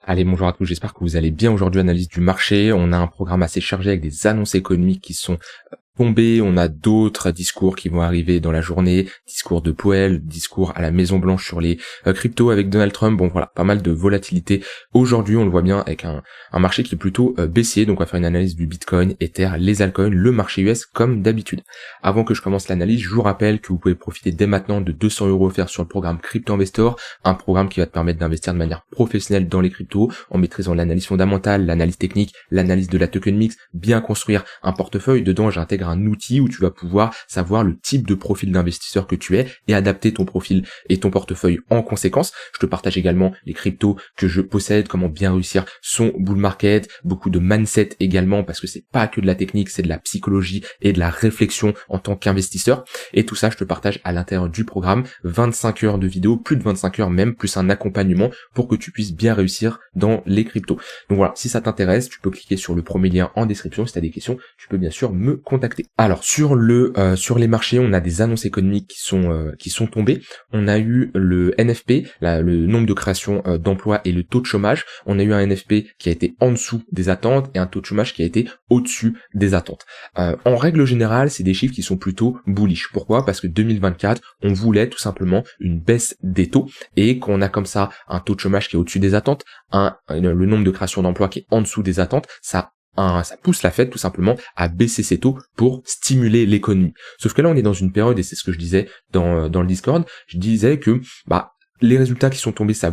Allez, bonjour à tous, j'espère que vous allez bien aujourd'hui. Analyse du marché, on a un programme assez chargé avec des annonces économiques qui sont tombées, on a d'autres discours qui vont arriver dans la journée, discours de Powell, discours à la Maison Blanche sur les cryptos avec Donald Trump, bon voilà, pas mal de volatilité. Aujourd'hui, on le voit bien avec un marché qui est plutôt baissier, donc on va faire une analyse du Bitcoin, Ether, les altcoins, le marché US comme d'habitude. Avant que je commence l'analyse, je vous rappelle que vous pouvez profiter dès maintenant de 200 € offerts sur le programme Crypto Investor, un programme qui va te permettre d'investir de manière professionnelle dans les cryptos, en maîtrisant l'analyse fondamentale, l'analyse technique, l'analyse de la token mix, bien construire un portefeuille. Dedans, j'intègre un outil où tu vas pouvoir savoir le type de profil d'investisseur que tu es et adapter ton profil et ton portefeuille en conséquence. Je te partage également les cryptos que je possède, comment bien réussir son bull market, beaucoup de mindset également, parce que c'est pas que de la technique, c'est de la psychologie et de la réflexion en tant qu'investisseur. Et tout ça, je te partage à l'intérieur du programme, 25 heures de vidéo, plus de 25 heures même, plus un accompagnement pour que tu puisses bien réussir dans les cryptos. Donc voilà, si ça t'intéresse, tu peux cliquer sur le premier lien en description. Si tu as des questions, tu peux bien sûr me contacter. Alors sur les marchés, on a des annonces économiques qui sont tombées. On a eu le NFP, le nombre de créations d'emplois et le taux de chômage. On a eu un NFP qui a été en dessous des attentes et un taux de chômage qui a été au-dessus des attentes. En règle générale, c'est des chiffres qui sont plutôt bullish. Pourquoi ? Parce que 2024, on voulait tout simplement une baisse des taux, et qu'on a comme ça un taux de chômage qui est au-dessus des attentes, le nombre de créations d'emplois qui est en dessous des attentes, ça pousse la Fed tout simplement à baisser ses taux pour stimuler l'économie. Sauf que là, on est dans une période, et c'est ce que je disais dans le Discord, je disais que les résultats qui sont tombés, ça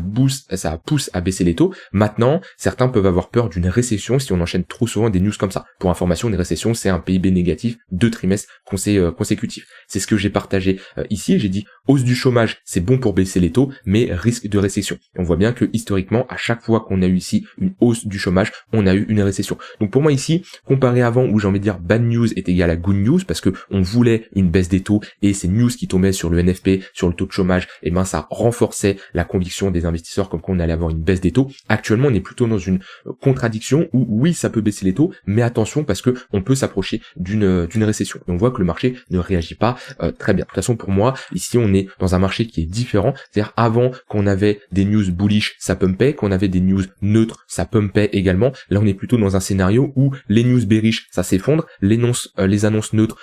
pousse à baisser les taux. Maintenant, certains peuvent avoir peur d'une récession si on enchaîne trop souvent des news comme ça. Pour information, une récession, c'est un PIB négatif 2 trimestres consécutifs. C'est ce que j'ai partagé ici. J'ai dit hausse du chômage, c'est bon pour baisser les taux, mais risque de récession. Et on voit bien que historiquement, à chaque fois qu'on a eu ici une hausse du chômage, on a eu une récession. Donc pour moi ici, comparé avant où j'ai envie de dire bad news est égal à good news, parce que on voulait une baisse des taux et ces news qui tombaient sur le NFP, sur le taux de chômage, ça renforçait la conviction des investisseurs comme quoi on allait avoir une baisse des taux. Actuellement, on est plutôt dans une contradiction où oui, ça peut baisser les taux, mais attention parce que on peut s'approcher d'une récession. Et on voit que le marché ne réagit pas très bien. De toute façon, pour moi, ici, on est dans un marché qui est différent. C'est-à-dire avant qu'on avait des news bullish, ça pumpait, qu'on avait des news neutres, ça pumpait également. Là, on est plutôt dans un scénario où les news bearish, ça s'effondre, les annonces neutres,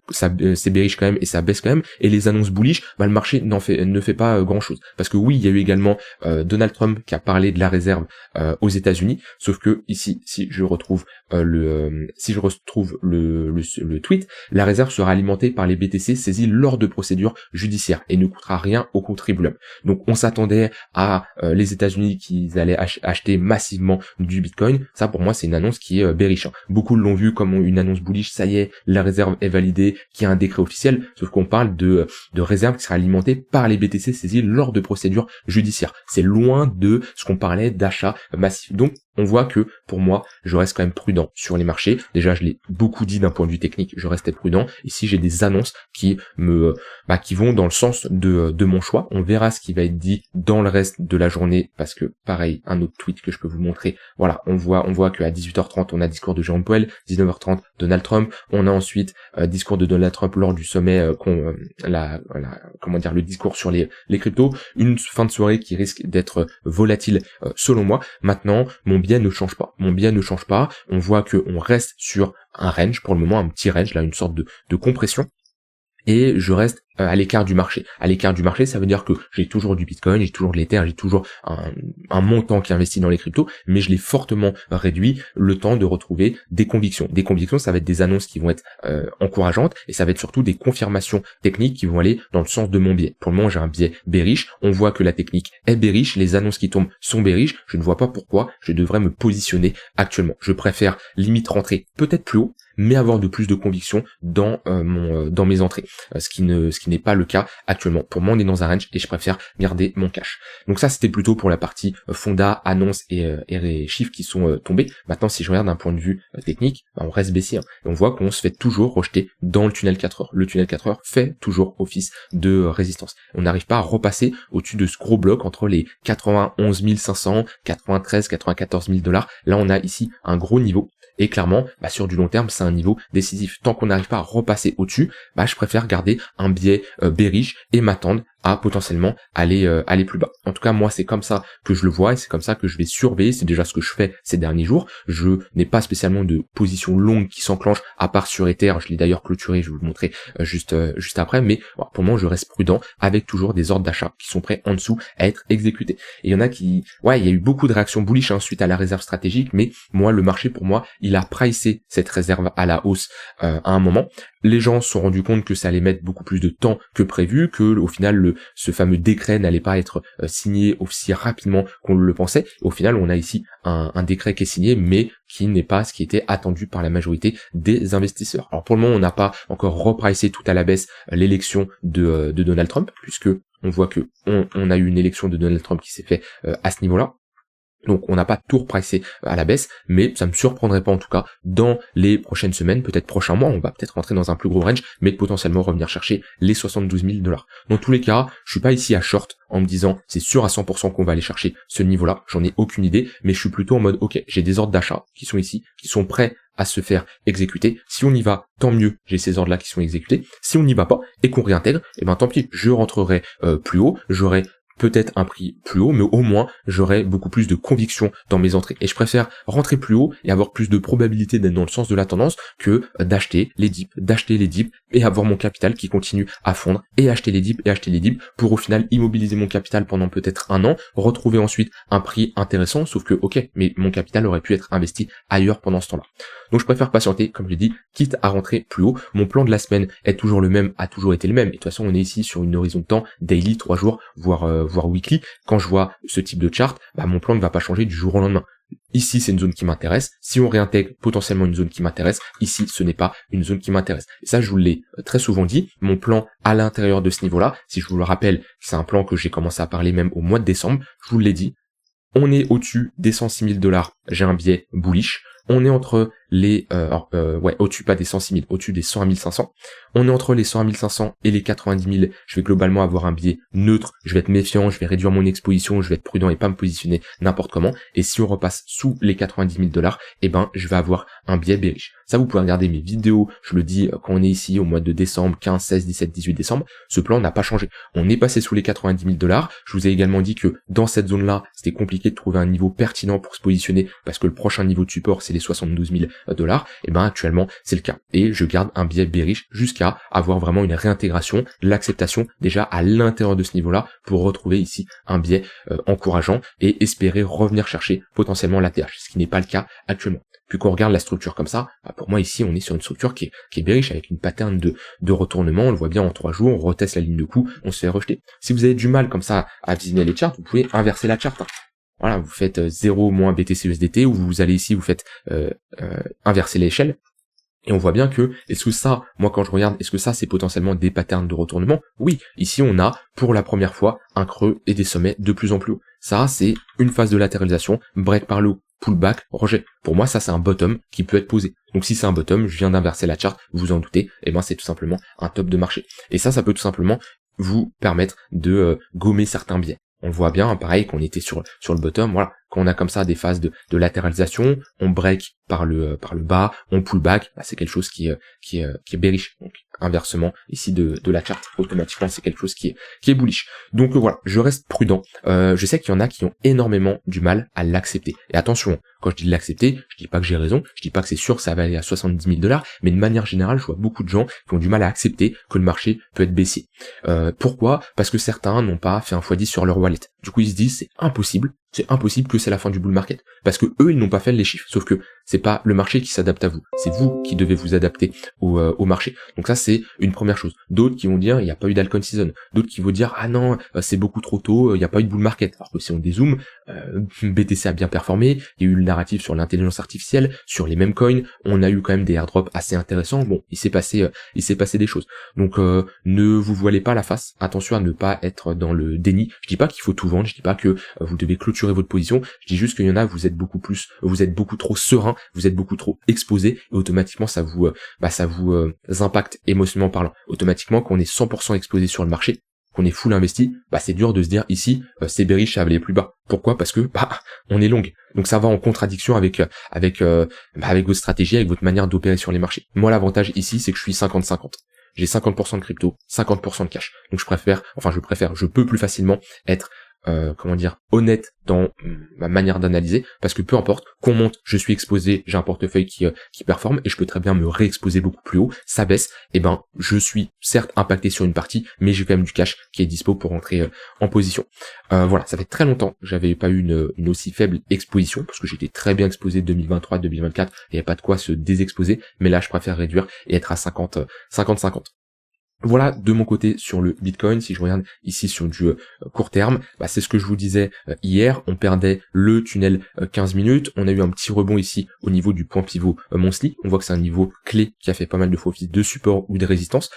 c'est bearish quand même et ça baisse quand même. Et les annonces bullish, le marché ne fait pas grand-chose. Parce que oui, il y a eu également Donald Trump qui a parlé de la réserve aux États-Unis, sauf que ici, si je retrouve le tweet, la réserve sera alimentée par les BTC saisis lors de procédures judiciaires et ne coûtera rien au contribuable. Donc on s'attendait à les États-Unis qu'ils allaient acheter massivement du Bitcoin. Ça pour moi c'est une annonce qui est bearish. Beaucoup l'ont vu comme une annonce bullish, ça y est, la réserve est validée, qu'il y a un décret officiel, sauf qu'on parle de réserve qui sera alimentée par les BTC saisis lors de procédures judiciaires. C'est loin de ce qu'on parlait d'achat massif. Donc on voit que, pour moi, je reste quand même prudent sur les marchés. Déjà, je l'ai beaucoup dit d'un point de vue technique, je restais prudent. Ici, j'ai des annonces qui vont dans le sens de mon choix. On verra ce qui va être dit dans le reste de la journée, parce que, pareil, un autre tweet que je peux vous montrer. Voilà, on voit qu'à 18h30, on a discours de Jérôme Powell, 19h30, Donald Trump. On a ensuite discours de Donald Trump lors du sommet, le discours sur les cryptos. Une fin de soirée qui risque d'être volatile, selon moi. Maintenant, mon biais ne change pas. On voit qu'on reste sur un range pour le moment, un petit range, là, une sorte de compression. Et je reste à l'écart du marché. À l'écart du marché, ça veut dire que j'ai toujours du Bitcoin, j'ai toujours de l'Ether, j'ai toujours un montant qui investit dans les cryptos, mais je l'ai fortement réduit le temps de retrouver des convictions. Des convictions, ça va être des annonces qui vont être encourageantes, et ça va être surtout des confirmations techniques qui vont aller dans le sens de mon biais. Pour le moment, j'ai un biais bearish. On voit que la technique est bearish, les annonces qui tombent sont bearish. Je ne vois pas pourquoi je devrais me positionner actuellement. Je préfère limite rentrer peut-être plus haut, mais avoir de plus de conviction dans mes entrées. Ce qui n'est pas le cas actuellement. Pour moi, on est dans un range et je préfère garder mon cash. Donc ça, c'était plutôt pour la partie fonda, annonces et chiffres qui sont tombés. Maintenant, si je regarde d'un point de vue technique, on reste baissier. Et on voit qu'on se fait toujours rejeter dans le tunnel 4 heures. Le tunnel 4 heures fait toujours office de résistance. On n'arrive pas à repasser au-dessus de ce gros bloc entre les 91 500, 93, 94 000 $. Là, on a ici un gros niveau. Et clairement, sur du long terme, c'est un niveau décisif. Tant qu'on n'arrive pas à repasser au-dessus, je préfère garder un biais bearish et m'attendre à potentiellement aller plus bas. En tout cas, moi, c'est comme ça que je le vois et c'est comme ça que je vais surveiller. C'est déjà ce que je fais ces derniers jours. Je n'ai pas spécialement de position longue qui s'enclenche, à part sur Ether. Je l'ai d'ailleurs clôturé, je vais vous le montrer juste après. Mais voilà, pour le moment, je reste prudent avec toujours des ordres d'achat qui sont prêts en dessous à être exécutés. Et il y en a qui, il y a eu beaucoup de réactions bullish suite à la réserve stratégique, mais moi, le marché, pour moi, il a pricé cette réserve à la hausse à un moment. Les gens se sont rendus compte que ça allait mettre beaucoup plus de temps que prévu, que au final ce fameux décret n'allait pas être signé aussi rapidement qu'on le pensait. Au final, on a ici un décret qui est signé, mais qui n'est pas ce qui était attendu par la majorité des investisseurs. Alors pour le moment, on n'a pas encore repricé tout à la baisse l'élection de Donald Trump, puisque on voit que on a eu une élection de Donald Trump qui s'est fait à ce niveau-là. Donc on n'a pas tout repricé à la baisse, mais ça me surprendrait pas en tout cas dans les prochaines semaines, peut-être prochains mois, on va peut-être rentrer dans un plus gros range, mais de potentiellement revenir chercher les 72 000 $. Dans tous les cas, je suis pas ici à short en me disant c'est sûr à 100% qu'on va aller chercher ce niveau-là, j'en ai aucune idée, mais je suis plutôt en mode ok, j'ai des ordres d'achat qui sont ici, qui sont prêts à se faire exécuter. Si on y va, tant mieux, j'ai ces ordres-là qui sont exécutés. Si on n'y va pas et qu'on réintègre, eh ben tant pis, je rentrerai plus haut, j'aurai peut-être un prix plus haut, mais au moins j'aurai beaucoup plus de conviction dans mes entrées. Et je préfère rentrer plus haut et avoir plus de probabilité d'être dans le sens de la tendance que d'acheter les dips et avoir mon capital qui continue à fondre et acheter les dips pour au final immobiliser mon capital pendant peut-être un an, retrouver ensuite un prix intéressant, sauf que ok, mais mon capital aurait pu être investi ailleurs pendant ce temps-là. Donc je préfère patienter, comme je l'ai dit, quitte à rentrer plus haut. Mon plan de la semaine est toujours le même, a toujours été le même. Et de toute façon, on est ici sur une horizon de temps daily, 3 jours, voire weekly. Quand je vois ce type de chart, mon plan ne va pas changer du jour au lendemain. Ici, c'est une zone qui m'intéresse. Si on réintègre potentiellement une zone qui m'intéresse, ici, ce n'est pas une zone qui m'intéresse. Et ça, je vous l'ai très souvent dit. Mon plan à l'intérieur de ce niveau-là, si je vous le rappelle, c'est un plan que j'ai commencé à parler même au mois de décembre. Je vous l'ai dit. On est au-dessus des 106 000 $. J'ai un biais bullish. On est entre les, au-dessus pas des 106 000, au-dessus des 100 500. On est entre les 100 500 et les 90 000. Je vais globalement avoir un biais neutre. Je vais être méfiant, je vais réduire mon exposition, je vais être prudent et pas me positionner n'importe comment. Et si on repasse sous les 90 000 $, eh ben, je vais avoir un biais bearish. Ça, vous pouvez regarder mes vidéos. Je le dis quand on est ici au mois de décembre, 15, 16, 17, 18 décembre. Ce plan n'a pas changé. On est passé sous les 90 000 $. Je vous ai également dit que dans cette zone-là, c'était compliqué de trouver un niveau pertinent pour se positionner parce que le prochain niveau de support, c'est les 72 000 $. Et ben, actuellement, c'est le cas. Et je garde un biais bearish jusqu'à avoir vraiment une réintégration, l'acceptation déjà à l'intérieur de ce niveau-là pour retrouver ici un biais encourageant et espérer revenir chercher potentiellement l'ATH, ce qui n'est pas le cas actuellement. Puis quand on regarde la structure comme ça, pour moi ici on est sur une structure qui est bearish avec une pattern de retournement, on le voit bien en 3 jours, on reteste la ligne de coup, on se fait rejeter. Si vous avez du mal comme ça à visionner les charts, vous pouvez inverser la charte. Voilà, vous faites 0 moins BTC USDT, ou vous allez ici, vous faites inverser l'échelle. Et on voit bien que, est-ce que ça, moi quand je regarde, est-ce que ça c'est potentiellement des patterns de retournement? Oui, ici on a pour la première fois un creux et des sommets de plus en plus haut. Ça c'est une phase de latéralisation, break par le haut, pullback, rejet. Pour moi ça c'est un bottom qui peut être posé. Donc si c'est un bottom, je viens d'inverser la charte, vous en doutez, et ben c'est tout simplement un top de marché. Et ça peut tout simplement vous permettre de gommer certains biais. On le voit bien, pareil, qu'on était sur le bottom, voilà. Quand on a comme ça des phases de latéralisation, on break par le bas, on pull back, c'est quelque chose qui est bearish. Donc inversement ici de la charte, automatiquement c'est quelque chose qui est bullish. Donc voilà, je reste prudent. Je sais qu'il y en a qui ont énormément du mal à l'accepter. Et attention, quand je dis l'accepter, je dis pas que j'ai raison, je dis pas que c'est sûr que ça va aller à 70 000 $, mais de manière générale, je vois beaucoup de gens qui ont du mal à accepter que le marché peut être baissier. Pourquoi? Parce que certains n'ont pas fait un x10 sur leur wallet. Du coup, ils se disent c'est impossible que c'est la fin du bull market, parce que eux ils n'ont pas fait les chiffres, sauf que c'est pas le marché qui s'adapte à vous, c'est vous qui devez vous adapter au marché. Donc ça c'est une première chose. D'autres qui vont dire il n'y a pas eu d'alcohol season, d'autres qui vont dire ah non c'est beaucoup trop tôt, il n'y a pas eu de bull market. Alors que si on dézoome, BTC a bien performé, il y a eu le narratif sur l'intelligence artificielle, sur les mêmes coins, on a eu quand même des airdrops assez intéressants. Bon, il s'est passé des choses. Donc ne vous voilez pas la face, attention à ne pas être dans le déni. Je dis pas qu'il faut tout vendre, je dis pas que vous devez clôturer votre position, je dis juste qu'il y en a, vous êtes beaucoup trop serein, vous êtes beaucoup trop exposé, et automatiquement ça vous impacte émotionnellement parlant. Automatiquement, quand on est 100% exposé sur le marché, qu'on est full investi, c'est dur de se dire ici c'est bearish, ça va aller plus bas. Pourquoi? Parce que on est long. Donc ça va en contradiction avec votre stratégie, avec votre manière d'opérer sur les marchés. Moi l'avantage ici c'est que je suis 50-50. j'ai 50% de crypto, 50% de cash. Donc je peux plus facilement être honnête dans ma manière d'analyser, parce que peu importe qu'on monte, je suis exposé, j'ai un portefeuille qui performe, et je peux très bien me réexposer beaucoup plus haut, ça baisse, et je suis certes impacté sur une partie, mais j'ai quand même du cash qui est dispo pour rentrer en position. Voilà, ça fait très longtemps que j'avais pas eu une aussi faible exposition, parce que j'étais très bien exposé 2023, 2024, il n'y avait pas de quoi se désexposer, mais là je préfère réduire et être à 50-50. Voilà de mon côté sur le Bitcoin. Si je regarde ici sur du court terme, c'est ce que je vous disais hier, on perdait le tunnel 15 minutes, on a eu un petit rebond ici au niveau du point pivot monthly, on voit que c'est un niveau clé qui a fait pas mal de fois office de support ou de résistance,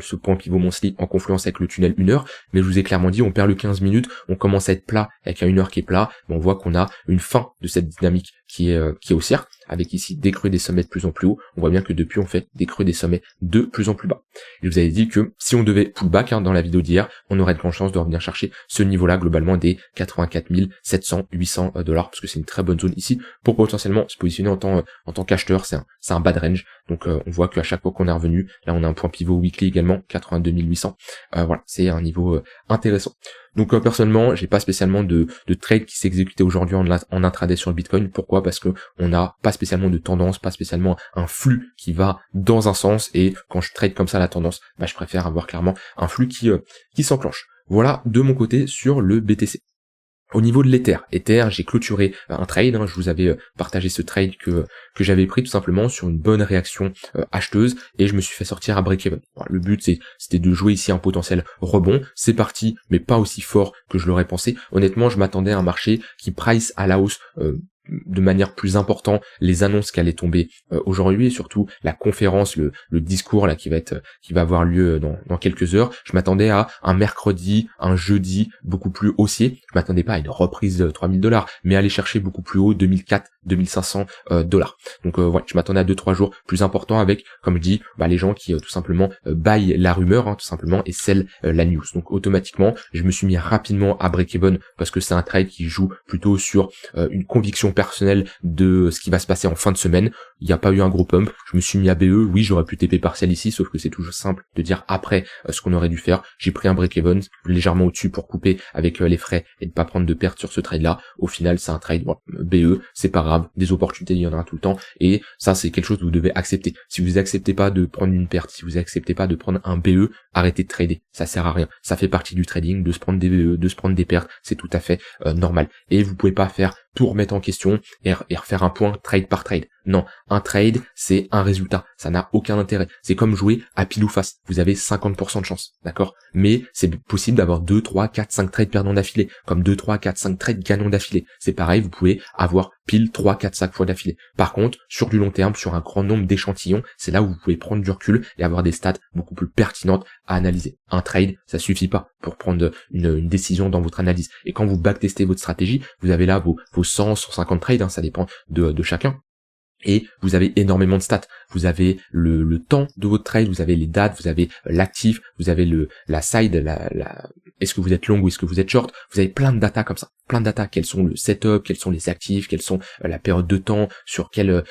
ce point pivot monthly en confluence avec le tunnel 1 heure, mais je vous ai clairement dit, on perd le 15 minutes, on commence à être plat avec un 1 heure qui est plat, on voit qu'on a une fin de cette dynamique qui est haussière, avec ici des creux des sommets de plus en plus haut, on voit bien que depuis on fait des creux des sommets de plus en plus bas. Et je vous avais dit que si on devait pullback dans la vidéo d'hier, on aurait de grandes chances de revenir chercher ce niveau-là globalement des 84 700, 800 $, parce que c'est une très bonne zone ici pour potentiellement se positionner en tant qu'acheteur. C'est un bad range, donc on voit qu'à chaque fois qu'on est revenu, là on a un point pivot weekly également, 82 800, voilà, c'est un niveau intéressant. Donc personnellement, j'ai pas spécialement de trade qui s'est exécuté aujourd'hui en intraday sur le Bitcoin. Pourquoi ? Parce que on n'a pas spécialement de tendance, pas spécialement un flux qui va dans un sens, et quand je trade comme ça la tendance, je préfère avoir clairement un flux qui s'enclenche. Voilà de mon côté sur le BTC. Au niveau de l'Ether, j'ai clôturé un trade, je vous avais partagé ce trade que j'avais pris tout simplement sur une bonne réaction acheteuse, et je me suis fait sortir à break-even. Voilà, le but c'était de jouer ici un potentiel rebond, c'est parti, mais pas aussi fort que je l'aurais pensé. Honnêtement, je m'attendais à un marché qui price à la hausse de manière plus importante les annonces qui allaient tomber aujourd'hui, et surtout la conférence, le discours là qui va avoir lieu dans quelques heures. Je m'attendais à un mercredi, un jeudi beaucoup plus haussier. Je m'attendais pas à une reprise de 3000 $, mais à aller chercher beaucoup plus haut, 2004, 2500 $. Donc voilà, je m'attendais à 2-3 jours plus importants avec, comme je dis, les gens qui tout simplement buy la rumeur, tout simplement, et sell la news. Donc automatiquement, je me suis mis rapidement à break-even, parce que c'est un trade qui joue plutôt sur une conviction personnelle de ce qui va se passer en fin de semaine. Il n'y a pas eu un gros pump, je me suis mis à BE, oui j'aurais pu TP partiel ici, sauf que c'est toujours simple de dire après ce qu'on aurait dû faire. J'ai pris un break-even légèrement au-dessus pour couper avec les frais et ne pas prendre de perte sur ce trade là. Au final c'est un trade BE, c'est pas grave, des opportunités il y en aura tout le temps, et ça c'est quelque chose que vous devez accepter. Si vous acceptez pas de prendre une perte, si vous acceptez pas de prendre un BE, arrêtez de trader, ça sert à rien. Ça fait partie du trading, de se prendre des BE, de se prendre des pertes, c'est tout à fait normal. Et vous pouvez pas faire tout remettre en question et refaire un point trade par trade. Non, un trade, c'est un résultat. Ça n'a aucun intérêt. C'est comme jouer à pile ou face. Vous avez 50% de chance, d'accord ? Mais c'est possible d'avoir 2, 3, 4, 5 trades perdants d'affilée, comme 2, 3, 4, 5 trades gagnants d'affilée. C'est pareil, vous pouvez avoir pile 3, 4, 5 fois d'affilée. Par contre, sur du long terme, sur un grand nombre d'échantillons, c'est là où vous pouvez prendre du recul et avoir des stats beaucoup plus pertinentes à analyser. Un trade, ça suffit pas pour prendre une décision dans votre analyse. Et quand vous backtestez votre stratégie, vous avez là vos 100, 150 trades, ça dépend de chacun. Et vous avez énormément de stats. Vous avez le temps de votre trade, vous avez les dates, vous avez l'actif, vous avez la side, est-ce que vous êtes long ou est-ce que vous êtes short. Vous avez plein de data comme ça, plein de data. Quels sont le setup, quels sont les actifs, quels sont la période de temps, sur quelle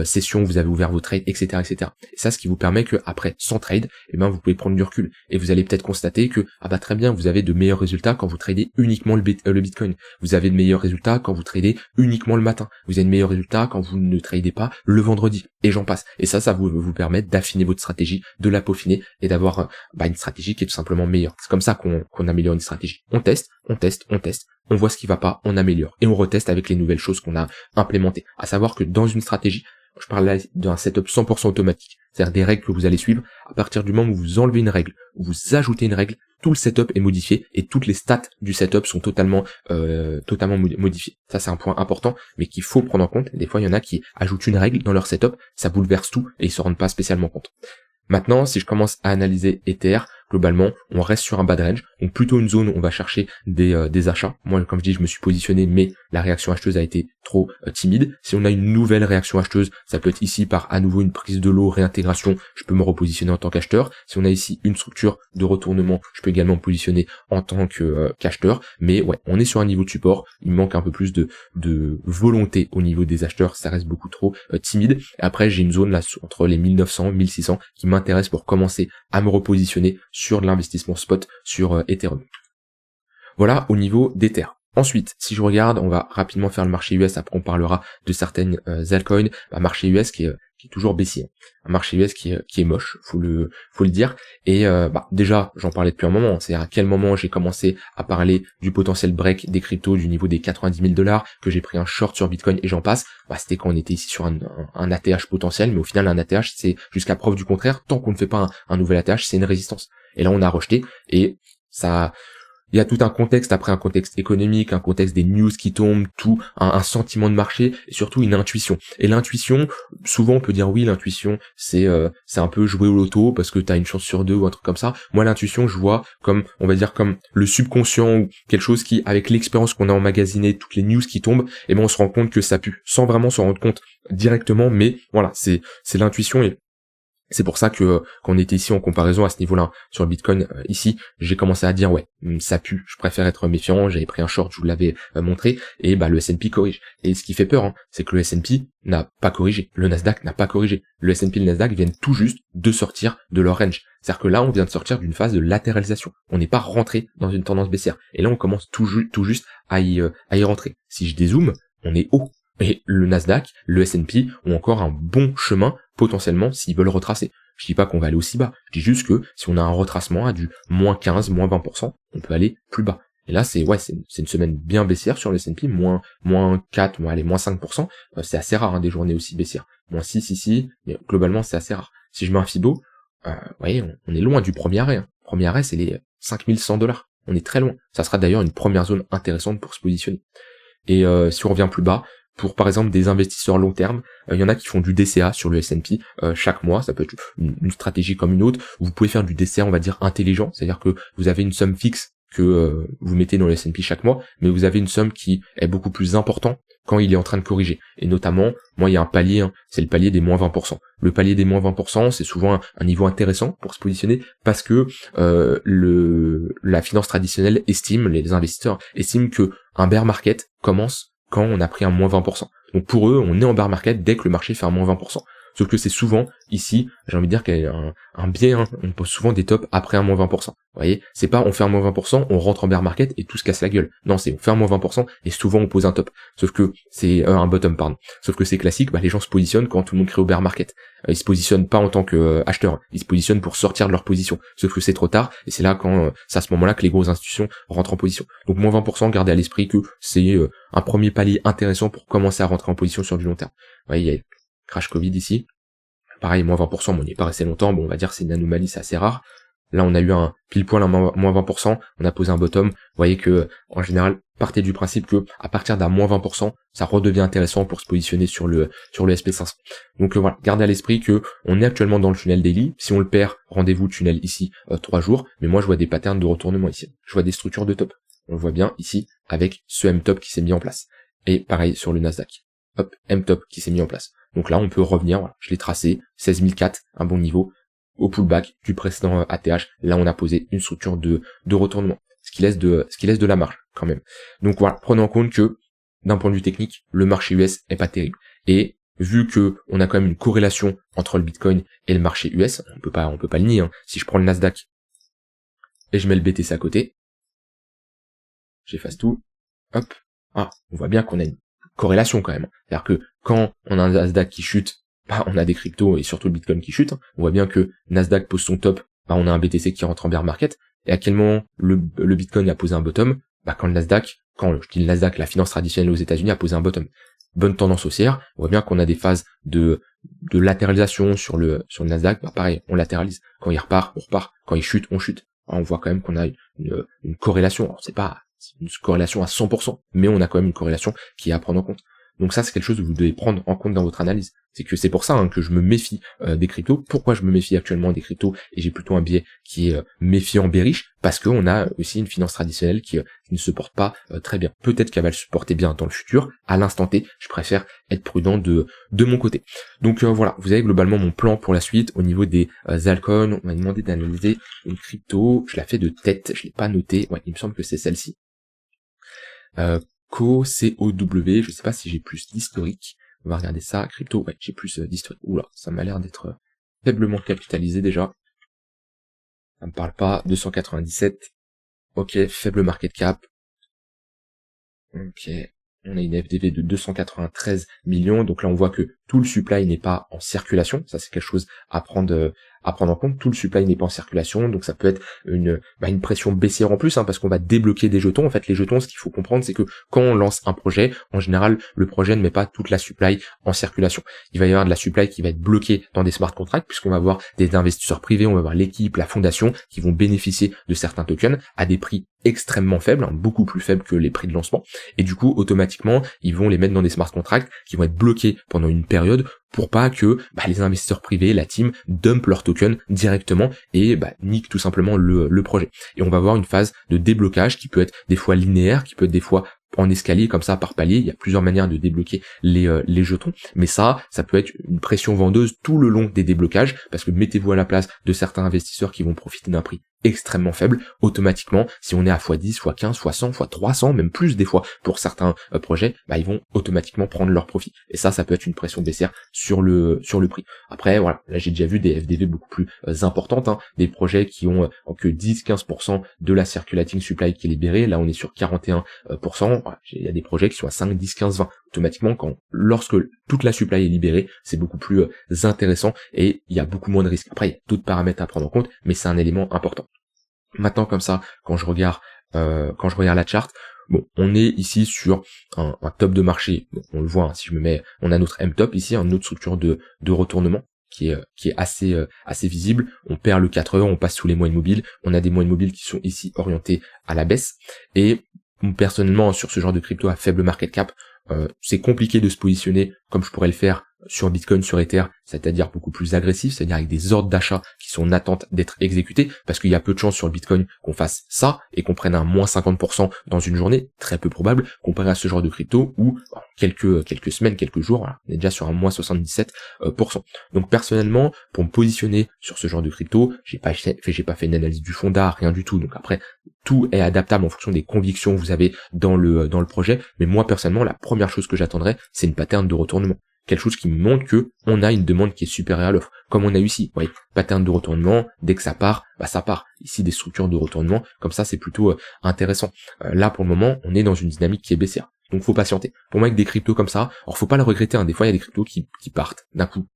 session vous avez ouvert vos trades, etc., etc. Et ça, ce qui vous permet que après 100 trades, vous pouvez prendre du recul. Et vous allez peut-être constater que très bien, vous avez de meilleurs résultats quand vous tradez uniquement le Bitcoin. Vous avez de meilleurs résultats quand vous tradez uniquement le matin. Vous avez de meilleurs résultats quand vous ne tradez pas le vendredi, et j'en passe. Et ça vous permet d'affiner votre stratégie, de la peaufiner et d'avoir une stratégie qui est tout simplement meilleure. C'est comme ça qu'on améliore une stratégie. On teste, on voit ce qui va pas, on améliore et on reteste avec les nouvelles choses qu'on a implémentées. À savoir que dans une stratégie, je parle là d'un setup 100% automatique, c'est-à-dire des règles que vous allez suivre. À partir du moment où vous enlevez une règle, où vous ajoutez une règle, tout le setup est modifié et toutes les stats du setup sont totalement modifiées. Ça c'est un point important, mais qu'il faut prendre en compte. Des fois il y en a qui ajoutent une règle dans leur setup, ça bouleverse tout et ils se rendent pas spécialement compte. Maintenant, si je commence à analyser Ether, globalement, on reste sur un bas de range, donc plutôt une zone où on va chercher des achats. Moi, comme je dis, je me suis positionné, mais la réaction acheteuse a été trop timide. Si on a une nouvelle réaction acheteuse, ça peut être ici par à nouveau une prise de l'eau, réintégration, je peux me repositionner en tant qu'acheteur. Si on a ici une structure de retournement, je peux également me positionner en tant qu'acheteur. Mais ouais, on est sur un niveau de support, il manque un peu plus de volonté au niveau des acheteurs, ça reste beaucoup trop timide. Après, j'ai une zone là entre les 1900 1600 qui m'intéresse pour commencer à me repositionner sur de l'investissement spot sur Ethereum. Voilà au niveau d'Ether. Ensuite, si je regarde, on va rapidement faire le marché US, après on parlera de certaines altcoins. Marché US qui est toujours baissier, un marché US qui est moche, faut le dire. Et déjà, j'en parlais depuis un moment, c'est à quel moment j'ai commencé à parler du potentiel break des cryptos du niveau des 90 000 $, que j'ai pris un short sur Bitcoin et j'en passe. C'était quand on était ici sur un ATH potentiel, mais au final un ATH c'est jusqu'à preuve du contraire, tant qu'on ne fait pas un nouvel ATH, c'est une résistance. Et là on a rejeté et ça. Il y a tout un contexte, après un contexte économique, un contexte des news qui tombent, tout, un sentiment de marché, et surtout une intuition. Et l'intuition, souvent on peut dire oui, l'intuition, c'est un peu jouer au loto, parce que t'as une chance sur deux ou un truc comme ça. Moi, l'intuition, je vois comme, on va dire, comme le subconscient, ou quelque chose qui, avec l'expérience qu'on a emmagasiné, toutes les news qui tombent, et on se rend compte que ça pue, sans vraiment s'en rendre compte directement, mais voilà, c'est l'intuition. Et c'est pour ça que quand on était ici en comparaison à ce niveau-là sur le Bitcoin, ici, j'ai commencé à dire ouais, ça pue, je préfère être méfiant, j'avais pris un short, je vous l'avais montré, et le S&P corrige. Et ce qui fait peur, c'est que le S&P n'a pas corrigé, le Nasdaq n'a pas corrigé. Le S&P et le Nasdaq viennent tout juste de sortir de leur range. C'est-à-dire que là, on vient de sortir d'une phase de latéralisation. On n'est pas rentré dans une tendance baissière. Et là, on commence tout juste à y rentrer. Si je dézoome, on est haut. Et le Nasdaq, le S&P ont encore un bon chemin potentiellement s'ils veulent retracer. Je dis pas qu'on va aller aussi bas, je dis juste que si on a un retracement à du moins 15, moins 20%, on peut aller plus bas. Et là c'est une semaine bien baissière sur le S&P, moins 4, moins 5%, c'est assez rare des journées aussi baissières. Moins 6 ici, mais globalement c'est assez rare. Si je mets un Fibo, vous voyez, on est loin du premier arrêt. Premier arrêt c'est les 5100 $. On est très loin. Ça sera d'ailleurs une première zone intéressante pour se positionner. Et si on revient plus bas, pour par exemple des investisseurs long terme, il y en a qui font du DCA sur le S&P chaque mois, ça peut être une stratégie comme une autre. Vous pouvez faire du DCA, on va dire intelligent, c'est-à-dire que vous avez une somme fixe que vous mettez dans le S&P chaque mois, mais vous avez une somme qui est beaucoup plus importante quand il est en train de corriger. Et notamment, moi il y a un palier, c'est le palier des moins 20%. Le palier des moins 20%, c'est souvent un niveau intéressant pour se positionner parce que la finance traditionnelle les investisseurs estiment que un bear market commence quand on a pris un moins 20%. Donc pour eux, on est en bear market dès que le marché fait un moins 20%. Sauf que c'est souvent, ici, j'ai envie de dire qu'il y a un biais, on pose souvent des tops après un moins 20%. Vous voyez, c'est pas on fait un moins 20%, on rentre en bear market et tout se casse la gueule. Non, c'est on fait un moins 20% et souvent on pose un top. Sauf que c'est un bottom, pardon. Sauf que c'est classique, les gens se positionnent quand tout le monde crée au bear market. Ils se positionnent pas en tant que acheteurs, ils se positionnent pour sortir de leur position. Sauf que c'est trop tard et c'est là quand c'est à ce moment-là que les grosses institutions rentrent en position. Donc moins 20%, gardez à l'esprit que c'est un premier palier intéressant pour commencer à rentrer en position sur du long terme. Vous voyez, il y a crash Covid ici. Pareil, moins 20%, on n'y est pas resté longtemps, on va dire c'est une anomalie, c'est assez rare. Là, on a eu un pile poil, un moins 20%, on a posé un bottom. Vous voyez que, en général, partez du principe que, à partir d'un moins 20%, ça redevient intéressant pour se positionner sur le SP500. Donc voilà, gardez à l'esprit que, on est actuellement dans le tunnel daily. Si on le perd, rendez-vous tunnel ici, 3 jours. Mais moi, je vois des patterns de retournement ici. Je vois des structures de top. On le voit bien ici, avec ce M-top qui s'est mis en place. Et pareil sur le Nasdaq. Hop, M-top qui s'est mis en place. Donc là, on peut revenir, voilà, je l'ai tracé, 16004, un bon niveau, au pullback du précédent ATH. Là, on a posé une structure de retournement, ce qui laisse de la marge, quand même. Donc voilà, prenez en compte que, d'un point de vue technique, le marché US est pas terrible. Et, vu que on a quand même une corrélation entre le Bitcoin et le marché US, on peut pas le nier, Si je prends le Nasdaq, et je mets le BTC à côté, j'efface tout, hop, on voit bien qu'on a une corrélation quand même. C'est-à-dire que quand on a un Nasdaq qui chute, on a des cryptos et surtout le Bitcoin qui chute. On voit bien que Nasdaq pose son top, on a un BTC qui rentre en bear market. Et à quel moment le Bitcoin a posé un bottom? Quand le Nasdaq, quand je dis le Nasdaq, la finance traditionnelle aux États-Unis a posé un bottom. Bonne tendance haussière. On voit bien qu'on a des phases de latéralisation sur le Nasdaq. Pareil, on latéralise. Quand il repart, on repart. Quand il chute, on chute. On voit quand même qu'on a une corrélation. Alors, c'est pas une corrélation à 100%, mais on a quand même une corrélation qui est à prendre en compte. Donc ça, c'est quelque chose que vous devez prendre en compte dans votre analyse. C'est que c'est pour ça que je me méfie des cryptos. Pourquoi je me méfie actuellement des cryptos et j'ai plutôt un biais qui est méfiant bearish, parce qu'on a aussi une finance traditionnelle qui ne se porte pas très bien. Peut-être qu'elle va le supporter bien dans le futur. À l'instant T, je préfère être prudent de mon côté. Donc voilà, vous avez globalement mon plan pour la suite. Au niveau des altcoins, on m'a demandé d'analyser une crypto. Je la fais de tête, je l'ai pas noté. Ouais, il me semble que c'est celle-ci. COW, je sais pas si j'ai plus d'historique. On va regarder ça. Crypto, ouais, j'ai plus d'historique. Oula, ça m'a l'air d'être faiblement capitalisé déjà. Ça me parle pas. 297. Ok, faible market cap. Ok. On a une FDV de 293 millions. Donc là, on voit que tout le supply n'est pas en circulation. Ça, c'est quelque chose à prendre en compte. Tout le supply n'est pas en circulation. Donc ça peut être une pression baissière en plus, parce qu'on va débloquer des jetons. En fait, les jetons, ce qu'il faut comprendre, c'est que quand on lance un projet, en général, le projet ne met pas toute la supply en circulation. Il va y avoir de la supply qui va être bloquée dans des smart contracts, puisqu'on va avoir des investisseurs privés, on va avoir l'équipe, la fondation, qui vont bénéficier de certains tokens à des prix extrêmement faibles, beaucoup plus faibles que les prix de lancement. Et du coup, automatiquement, ils vont les mettre dans des smart contracts qui vont être bloqués pendant une période pour pas que les investisseurs privés, la team, dumpent leurs tokens directement et niquent tout simplement le projet. Et on va avoir une phase de déblocage qui peut être des fois linéaire, qui peut être des fois en escalier, comme ça, par palier. Il y a plusieurs manières de débloquer les jetons, mais ça peut être une pression vendeuse tout le long des déblocages, parce que mettez-vous à la place de certains investisseurs qui vont profiter d'un prix extrêmement faible. Automatiquement, si on est à x10, x15, x100, x300, même plus des fois pour certains projets, ils vont automatiquement prendre leur profit. Et ça peut être une pression baissière sur le prix. Après, voilà, là j'ai déjà vu des FDV beaucoup plus importantes, des projets qui ont que 10-15% de la circulating supply qui est libérée. Là, on est sur 41%. Voilà, il y a des projets qui sont à 5, 10, 15, 20. Automatiquement, lorsque toute la supply est libérée, c'est beaucoup plus intéressant et il y a beaucoup moins de risques. Après, il y a d'autres paramètres à prendre en compte, mais c'est un élément important. Maintenant, comme ça, quand je regarde la charte, bon, on est ici sur un top de marché. Bon, on le voit, si je me mets, on a notre M-top ici, une autre structure de retournement qui est assez visible. On perd le 4 heures, on passe sous les moyennes mobiles. On a des moyennes mobiles qui sont ici orientées à la baisse. Et personnellement, sur ce genre de crypto à faible market cap, c'est compliqué de se positionner comme je pourrais le faire sur Bitcoin, sur Ether, c'est-à-dire beaucoup plus agressif, c'est-à-dire avec des ordres d'achat qui sont en attente d'être exécutés, parce qu'il y a peu de chances sur le Bitcoin qu'on fasse ça et qu'on prenne un moins 50% dans une journée, très peu probable, comparé à ce genre de crypto où quelques semaines, quelques jours, voilà, on est déjà sur un moins 77%. Donc personnellement, pour me positionner sur ce genre de crypto, j'ai pas fait une analyse du fond d'art, rien du tout. Donc après, tout est adaptable en fonction des convictions que vous avez dans le projet, mais moi personnellement, la première chose que j'attendrais, c'est une pattern de retournement. Quelque chose qui me montre que on a une demande qui est supérieure à l'offre, comme on a eu ici. Vous voyez, pattern de retournement, dès que ça part, ça part. Ici, des structures de retournement, comme ça, c'est plutôt intéressant. Là, pour le moment, on est dans une dynamique qui est baissière. Donc, faut patienter. Pour moi, avec des cryptos comme ça, alors faut pas le regretter. Des fois, il y a des cryptos qui partent. D'un coup,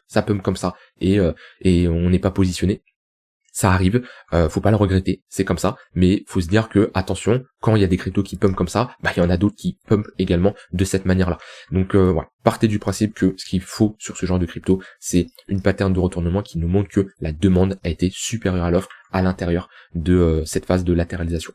ça pump comme ça, et on n'est pas positionné. Ça arrive, faut pas le regretter, c'est comme ça, mais faut se dire que, attention, quand il y a des cryptos qui pumpent comme ça, il y en a d'autres qui pumpent également de cette manière-là. Donc voilà, partez du principe que ce qu'il faut sur ce genre de crypto, c'est une pattern de retournement qui nous montre que la demande a été supérieure à l'offre à l'intérieur de cette phase de latéralisation.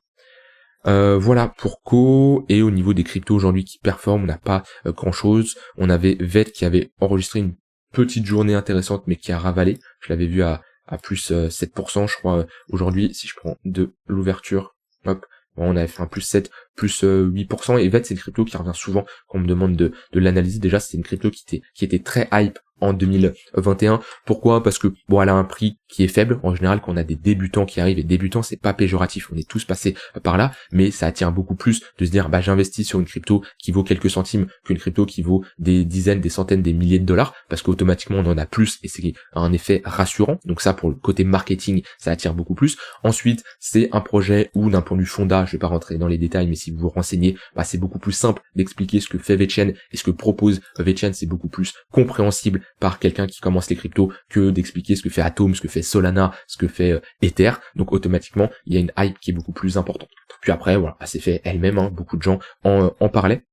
Voilà pour Co, et au niveau des cryptos aujourd'hui qui performent, on n'a pas grand chose. On avait VET qui avait enregistré une petite journée intéressante mais qui a ravalé, je l'avais vu à plus 7%, je crois, aujourd'hui, si je prends de l'ouverture, hop, on avait fait un plus 7, plus 8%, et VET, c'est une crypto qui revient souvent quand on me demande de l'analyser. Déjà, c'est une crypto qui était très hype en 2021. Pourquoi? Parce que elle a un prix qui est faible. En général, quand on a des débutants qui arrivent, et débutants, c'est pas péjoratif, on est tous passés par là, mais ça attire beaucoup plus de se dire j'investis sur une crypto qui vaut quelques centimes qu'une crypto qui vaut des dizaines, des centaines, des milliers de dollars, parce qu'automatiquement on en a plus et c'est un effet rassurant. Donc ça, pour le côté marketing, ça attire beaucoup plus. Ensuite, c'est un projet où, d'un point de vue fondat, je vais pas rentrer dans les détails, mais si vous vous renseignez, c'est beaucoup plus simple d'expliquer ce que fait VeChain et ce que propose VeChain. C'est beaucoup plus compréhensible par quelqu'un qui commence les cryptos que d'expliquer ce que fait Atom, ce que fait Solana, ce que fait Ether. Donc automatiquement, il y a une hype qui est beaucoup plus importante. Puis après, voilà, c'est fait elle-même, beaucoup de gens en parlaient.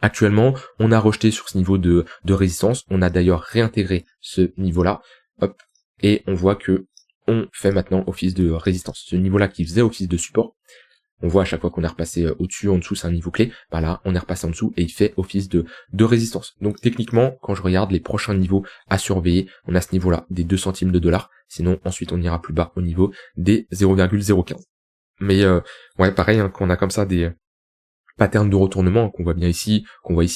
Actuellement, on a rejeté sur ce niveau de résistance. On a d'ailleurs réintégré ce niveau-là. Hop, et on voit que on fait maintenant office de résistance. Ce niveau-là qui faisait office de support, On voit à chaque fois qu'on est repassé au-dessus, en dessous, c'est un niveau clé. Bah là, on est repassé en dessous et il fait office de résistance. Donc techniquement, quand je regarde les prochains niveaux à surveiller, on a ce niveau-là des 2 centimes de dollar. Sinon, ensuite, on ira plus bas au niveau des 0,015. Mais ouais, pareil, hein, quand on a comme ça des patterns de retournement qu'on voit ici,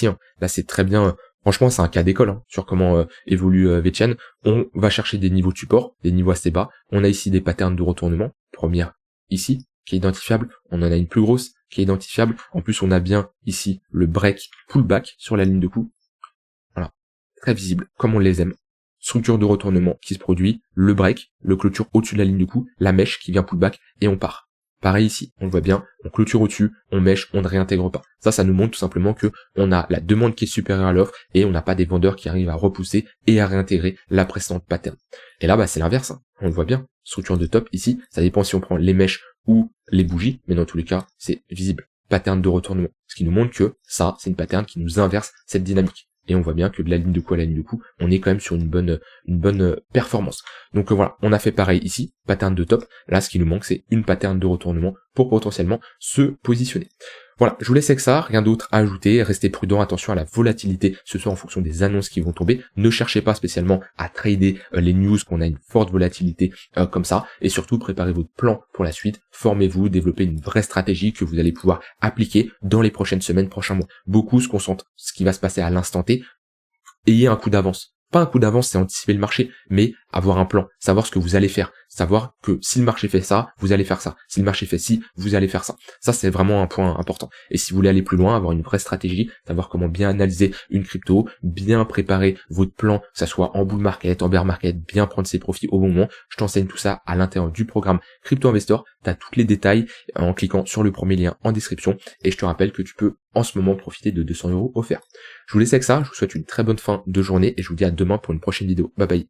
hein, là c'est très bien. Franchement, c'est un cas d'école sur comment évolue VeChain. On va chercher des niveaux de support, des niveaux assez bas. On a ici des patterns de retournement. Première ici, qui est identifiable. On en a une plus grosse qui est identifiable. En plus, on a bien ici le break pullback sur la ligne de coup. Voilà, très visible, comme on les aime. Structure de retournement qui se produit, le break, le clôture au-dessus de la ligne de coup, la mèche qui vient pullback et on part. Pareil ici, on le voit bien, on clôture au-dessus, on mèche, on ne réintègre pas. Ça nous montre tout simplement que on a la demande qui est supérieure à l'offre et on n'a pas des vendeurs qui arrivent à repousser et à réintégrer la précédente pattern. Et là, c'est l'inverse, on le voit bien. Structure de top ici, ça dépend si on prend les mèches ou les bougies, mais dans tous les cas, c'est visible. Pattern de retournement. Ce qui nous montre que ça, c'est une pattern qui nous inverse cette dynamique. Et on voit bien que de la ligne de coup à la ligne de coup, on est quand même sur une bonne performance. Donc voilà, on a fait pareil ici, pattern de top. Là, ce qui nous manque, c'est une pattern de retournement pour potentiellement se positionner. Voilà, je vous laisse avec ça, rien d'autre à ajouter, restez prudent, attention à la volatilité, ce soit en fonction des annonces qui vont tomber, ne cherchez pas spécialement à trader les news qu'on a une forte volatilité comme ça, et surtout préparez votre plan pour la suite, formez-vous, développez une vraie stratégie que vous allez pouvoir appliquer dans les prochaines semaines, prochains mois. Beaucoup se concentrent sur ce qui va se passer à l'instant T, ayez un coup d'avance. Pas un coup d'avance, c'est anticiper le marché, mais avoir un plan, savoir ce que vous allez faire, savoir que si le marché fait ça, vous allez faire ça. Si le marché fait ci, vous allez faire ça. Ça, c'est vraiment un point important. Et si vous voulez aller plus loin, avoir une vraie stratégie, savoir comment bien analyser une crypto, bien préparer votre plan, que ça soit en bull market, en bear market, bien prendre ses profits au bon moment, je t'enseigne tout ça à l'intérieur du programme Crypto Investor. Tu as tous les détails en cliquant sur le premier lien en description. Et je te rappelle que tu peux en ce moment profiter de 200 € offerts. Je vous laisse avec ça, je vous souhaite une très bonne fin de journée et je vous dis à demain pour une prochaine vidéo. Bye bye.